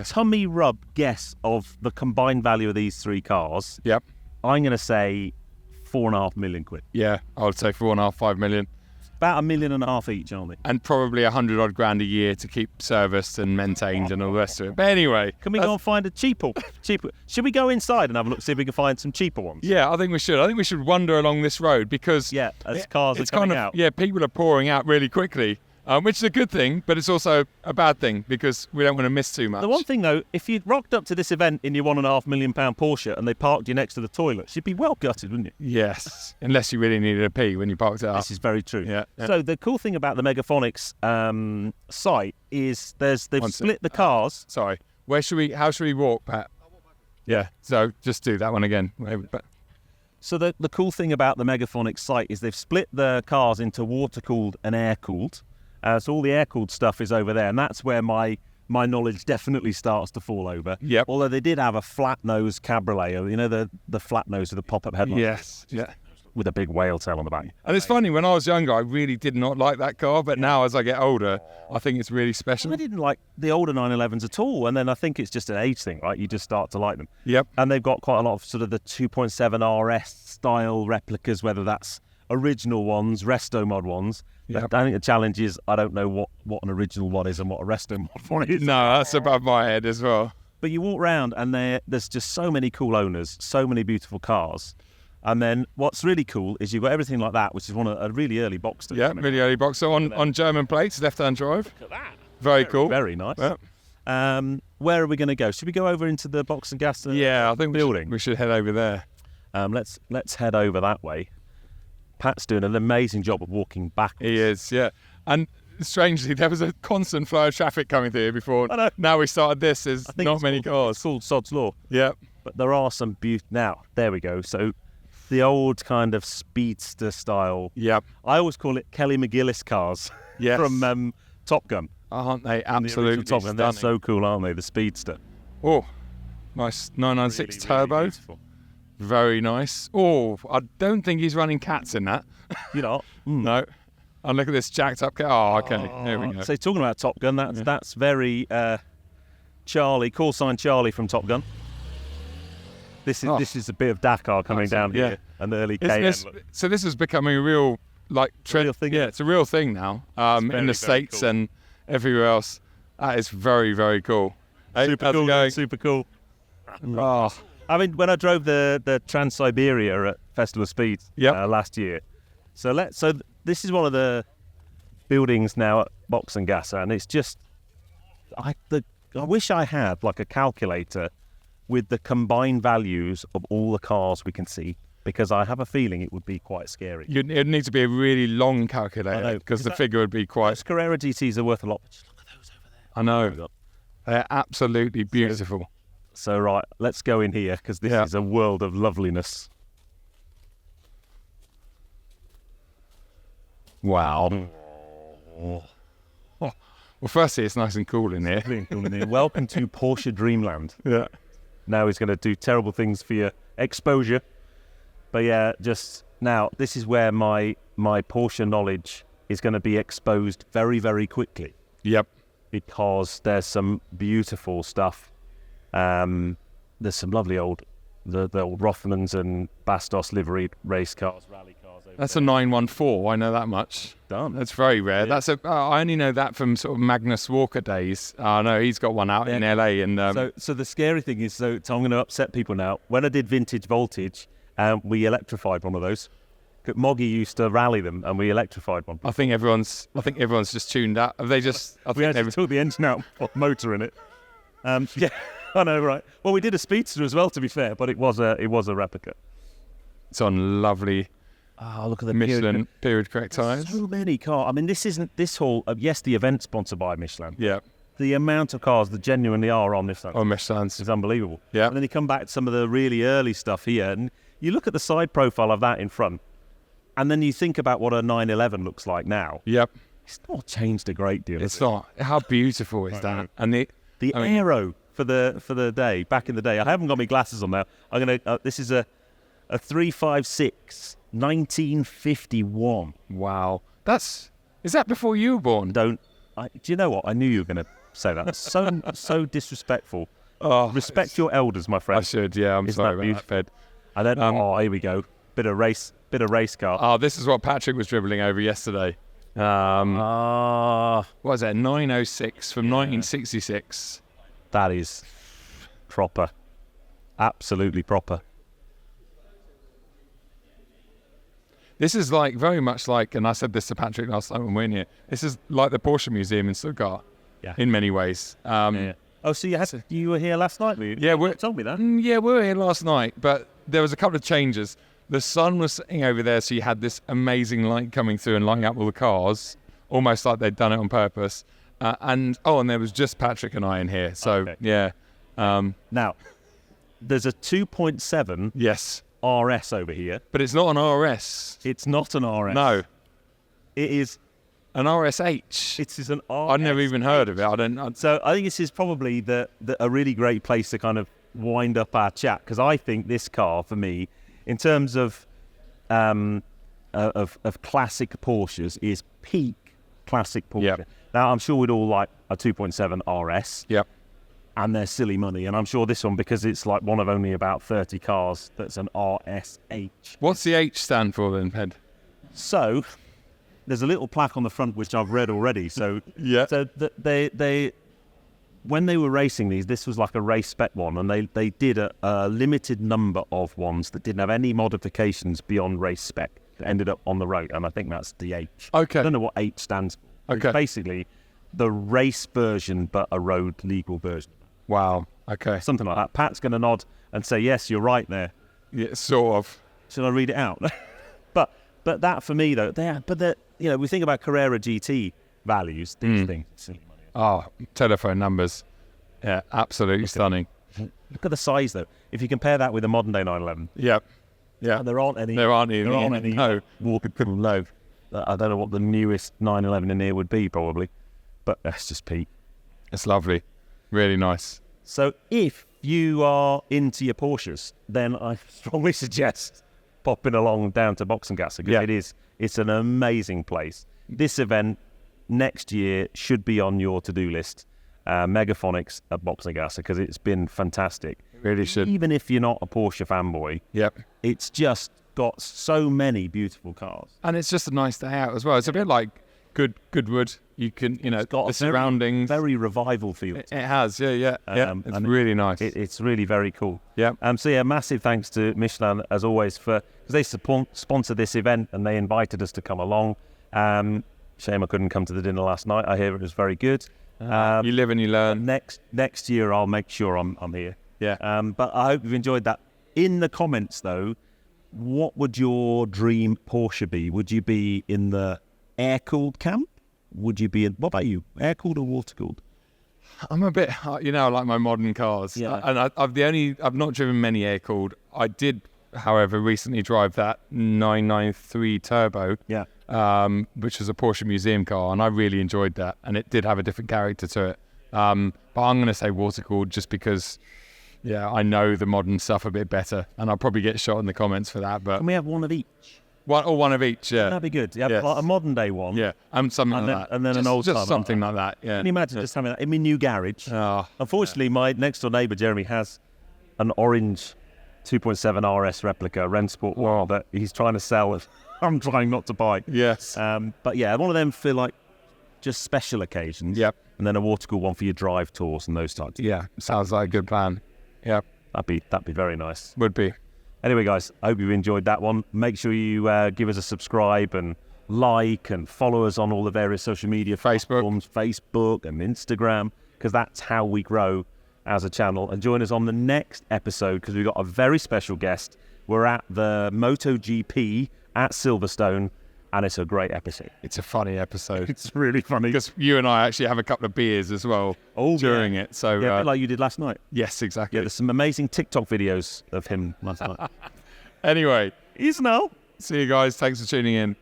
tummy rub guess of the combined value of these 3 cars, I'm going to say 4.5 million quid. Yeah, I would say 4.5, 5 million. about $1.5 million each, aren't they? And probably 100 odd grand a year to keep serviced and maintained and all the rest of it. But anyway, can we go and find a cheaper? Should we go inside and have a look, see if we can find some cheaper ones? Yeah, I think we should. I think we should wander along this road because as cars are coming out. Yeah, people are pouring out really quickly. Which is a good thing, but it's also a bad thing because we don't want to miss too much. The one thing, though, if you'd rocked up to this event in your £1.5 million Porsche and they parked you next to the toilets, you'd be well gutted, wouldn't you? Yes, unless you really needed a pee when you parked it up. This is very true. Yeah. So the cool thing about the Megaphonics site is they've split the cars. Sorry, how should we walk, Pat? Yeah, so just do that one again. So the cool thing about the Megaphonics site is they've split the cars into water-cooled and air-cooled. So all the air-cooled stuff is over there, and that's where my knowledge definitely starts to fall over. Yep. Although they did have a flat-nose cabriolet, you know, the flat nose with the pop-up headlights. Yes, yeah. With a big whale tail on the back. And it's funny, when I was younger, I really did not like that car, but now as I get older, I think it's really special. I didn't like the older 911s at all, and then I think it's just an age thing, right? You just start to like them. Yep. And they've got quite a lot of sort of the 2.7 RS style replicas, whether that's original ones, resto mod ones. Yep. I think the challenge is I don't know what an original one is and what a resto mod one is. No, that's above my head as well. But you walk around and there's just so many cool owners, so many beautiful cars. And then what's really cool is you've got everything like that, which is a really early Boxster. Yeah, really early Boxster on German plates, left-hand drive. Look at that. Very cool. Very nice. Yep. Where are we going to go? Should we go over into the Box and Gas I think building? We should head over there. Let's head over that way. Pat's doing an amazing job of walking backwards. He is, yeah. And strangely, there was a constant flow of traffic coming through before. I know. Now we started this, there's not many cars. It's called Sod's Law. Yeah. But there are some beauty. Now, there we go. So the old kind of speedster style. Yep. I always call it Kelly McGillis cars from Top Gun. Aren't they absolutely Top Gun. They're stunning? so cool, aren't they? The speedster. Oh, nice 996 Really, turbo. really beautiful. Very nice. Oh, I don't think he's running cats in that. You know. No. And look at this jacked up cat. Oh, okay. There we go. So talking about Top Gun, that's very Charlie, call sign Charlie from Top Gun. This is a bit of Dakar coming down here, an early KM. So this is becoming a real trend. Real thing. Yeah, it's a real thing now. In the States and everywhere else. That is very, very cool. Hey, Super cool. going? Super cool. Oh, I mean, when I drove the Trans-Siberia at Festival of Speed last year, so this is one of the buildings now at Box and Gas, and it's just I wish I had like a calculator with the combined values of all the cars we can see, because I have a feeling it would be quite scary. It'd need to be a really long calculator because the figure would be quite. Those Carrera GTs are worth a lot. But just look at those over there. I know. They're absolutely beautiful. So right, let's go in here because this is a world of loveliness. Wow. Oh. Well, firstly, it's nice and cool in here. Welcome to Porsche Dreamland. Yeah. Now he's going to do terrible things for your exposure. But yeah, just now, this is where my Porsche knowledge is going to be exposed very, very quickly. Yep. Because there's some beautiful stuff. There's some lovely old Rothmans and Bastos liveried race cars, rally cars. That's a 914. I know that much. Done. That's very rare. Yeah. I only know that from sort of Magnus Walker days. I know he's got one out in LA. And so the scary thing is, so I'm going to upset people now. When I did Vintage Voltage, we electrified one of those. Moggy used to rally them, and we electrified one. I think everyone's just tuned out. Have they just? We actually took the engine out, put motor in it. Yeah, I know, right? Well, we did a speedster as well, to be fair, but it was a replica. It's on lovely. Oh, look at the Michelin period correct tyres. So many cars. I mean, this whole yes, the event sponsored by Michelin. Yeah. The amount of cars that genuinely are on this Michelin's is unbelievable. Yeah. And then you come back to some of the really early stuff here, and you look at the side profile of that in front, and then you think about what a 911 looks like now. Yep. It's not changed a great deal. It's not. How beautiful is that? And the aero for the day back in the day. I haven't got my glasses on now. I'm gonna. This is a 356 1951. Wow. Is that before you were born? Do you know what? I knew you were going to say that. So disrespectful. Oh, respect your elders, my friend. I should. Yeah, I'm sorry about that, Fed. And then, here we go. Bit of race car. Oh, this is what Patrick was dribbling over yesterday. What is that? 906 from 1966. That is proper. Absolutely proper. This is like very much like, and I said this to Patrick last time when we were in here, this is like the Porsche Museum in Stuttgart in many ways. Oh, so you were here last night? Yeah, told me that. Yeah, we were here last night, but there was a couple of changes. The sun was sitting over there, so you had this amazing light coming through and lighting up all the cars, almost like they'd done it on purpose. And there was just Patrick and I in here. So, yeah. Now, there's a 2.7 yes. RS over here. But it's not an RS. It's not an RS. No. It is an RSH. It is an RS. I'd never even heard of it. So I think this is probably a really great place to kind of wind up our chat, because I think this car, for me, in terms of classic Porsches, is peak classic Porsche. Yep. Now, I'm sure we'd all like a 2.7 RS. Yep. And they're silly money. And I'm sure this one, because it's like one of only about 30 cars, that's an RSH. What's the H stand for then, Ped? So, there's a little plaque on the front which I've read already. So, So they when they were racing these, this was like a race spec one, and they did a limited number of ones that didn't have any modifications beyond race spec that ended up on the road, and I think that's the H. Okay. I don't know what H stands for. Okay. It's basically the race version, but a road legal version. Wow. Okay. Something like that. Pat's going to nod and say, yes, you're right there. Yeah, sort of. Shall I read it out? but that for me though, we think about Carrera GT values, these things. Silly money. Oh, telephone numbers. Yeah, absolutely stunning. Look at the size though. If you compare that with a modern day 911. Yep. Yeah. And there aren't any. There aren't any. No. Walking low. I don't know what the newest 911 in here would be, probably. But that's just peak. It's lovely. Really nice. So if you are into your Porsches, then I strongly suggest popping along down to Box and Gasser, because it's an amazing place. This event next year should be on your to-do list. Megaphonics at Box and Gasser, because it's been fantastic. It really should. Even if you're not a Porsche fanboy, it's just got so many beautiful cars. And it's just a nice day out as well. It's a bit like Goodwood. You can, it's got the surroundings. Very revival feel. It has, yeah. It's really nice. It's really very cool. Yeah. So massive thanks to Michelin as always because they sponsor this event and they invited us to come along. Shame I couldn't come to the dinner last night. I hear it was very good. You live and you learn. Next year I'll make sure I'm here. Yeah. But I hope you've enjoyed that. In the comments though, what would your dream Porsche be? Would you be in the air-cooled camp? Would you be what about you? Air-cooled or water-cooled? I'm a bit, I like my modern cars. Yeah. And I've not driven many air-cooled. I did, however, recently drive that 993 Turbo. Yeah. Which was a Porsche museum car, and I really enjoyed that. And it did have a different character to it. But I'm going to say water-cooled just because, I know the modern stuff a bit better. And I'll probably get shot in the comments for that. But can we have one of each? One of each, yeah. That'd be good. Yeah, like a modern day one. Yeah, something like that. And then an old just something like that, yeah. Can you imagine just having that in my new garage? Oh, unfortunately, my next door neighbour, Jeremy, has an orange 2.7 RS replica Rennsport one that he's trying to sell. I'm trying not to buy. Yes. But yeah, one of them for like just special occasions. Yep. And then a water-cooled one for your drive tours and those types. Yeah, sounds like a good plan. Yeah. That'd be very nice. Would be. Anyway, guys, I hope you enjoyed that one. Make sure you give us a subscribe and like and follow us on all the various social media platforms, Facebook and Instagram, because that's how we grow as a channel. And join us on the next episode, because we've got a very special guest. We're at the MotoGP at Silverstone, and it's a great episode. It's a funny episode. It's really funny. Because you and I actually have a couple of beers as well during it. So yeah, a bit like you did last night. Yes, exactly. Yeah, there's some amazing TikTok videos of him last night. Anyway, he's now. See you guys. Thanks for tuning in.